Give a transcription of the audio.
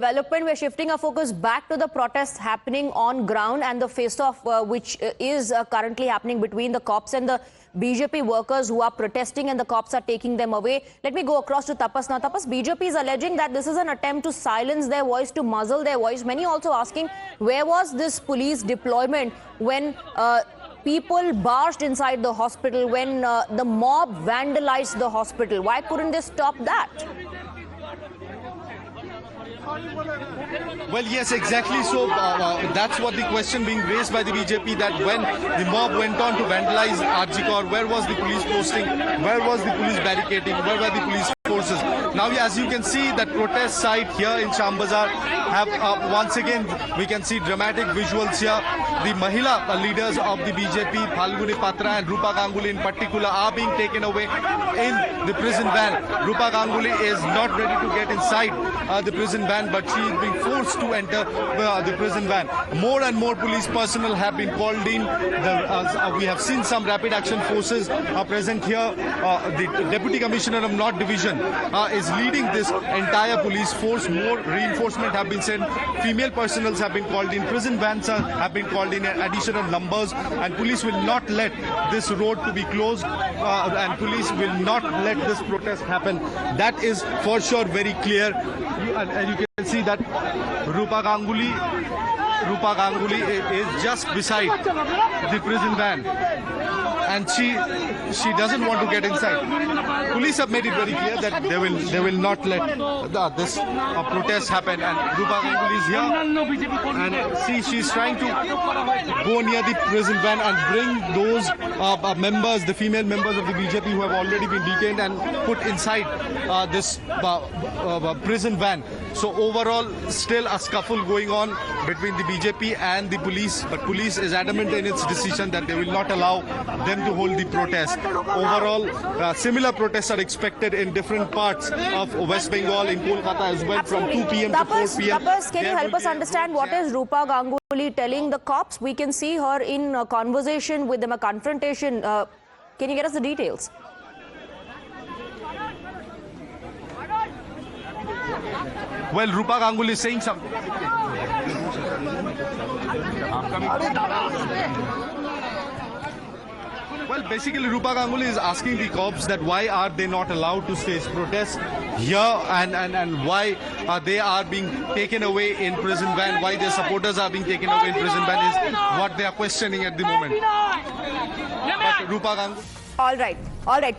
Development, we're shifting our focus back to the protests happening on ground and the face-off which is currently happening between the cops and the BJP workers who are protesting, and the cops are taking them away. Let me go across to Tapas now. Tapas, BJP is alleging that this is an attempt to silence their voice, to muzzle their voice. Many also asking, where was this police deployment when people barged inside the hospital, when the mob vandalized the hospital? Why couldn't they stop that? Well, yes, exactly. So that's what the question being raised by the BJP, that when the mob went on to vandalize RG Kar, where was the police posting? Where was the police barricading? Where were the police forces? Now, as you can see, that protest site here in Sham Bazar have once again, we can see dramatic visuals here. The Mahila leaders of the BJP, Phalguni Patra and Rupa Ganguly in particular, are being taken away in the prison van. Rupa Ganguly is not ready to get inside the prison van, but she is being forced to enter the prison van. More and more police personnel have been called in. We have seen some rapid action forces present here. The Deputy Commissioner of North Division is leading this entire police force. More reinforcement have been sent. Female personnel have been called in. Prison vans have been called in additional numbers, and police will not let this road to be closed, and police will not let this protest happen. That is for sure very clear. And you can see that Rupa Ganguly is just beside the prison van, and she doesn't want to get inside. Police have made it very clear that they will not let this protest happen. And Rupa Ganguly is here, and see, she's trying to go near the prison van and bring those members, the female members of the BJP who have already been detained, and put inside this prison van. So overall, still a scuffle going on between the BJP and the police, but police is adamant in its decision that they will not allow them to hold the protest. Overall, similar protests are expected in different parts of West Bengal, in Kolkata as well, from 2 p.m. to 4 p.m. Tapas, can you help us understand what is Rupa Ganguly telling the cops? We can see her in a conversation with them, a confrontation. Can you get us the details? Well, Rupa Ganguly is saying something. Well, basically, Rupa Ganguly is asking the cops that why are they not allowed to stage protests here, and why they are being taken away in prison van, why their supporters are being taken away in prison van is what they are questioning at the moment. But Rupa Ganguly... All right.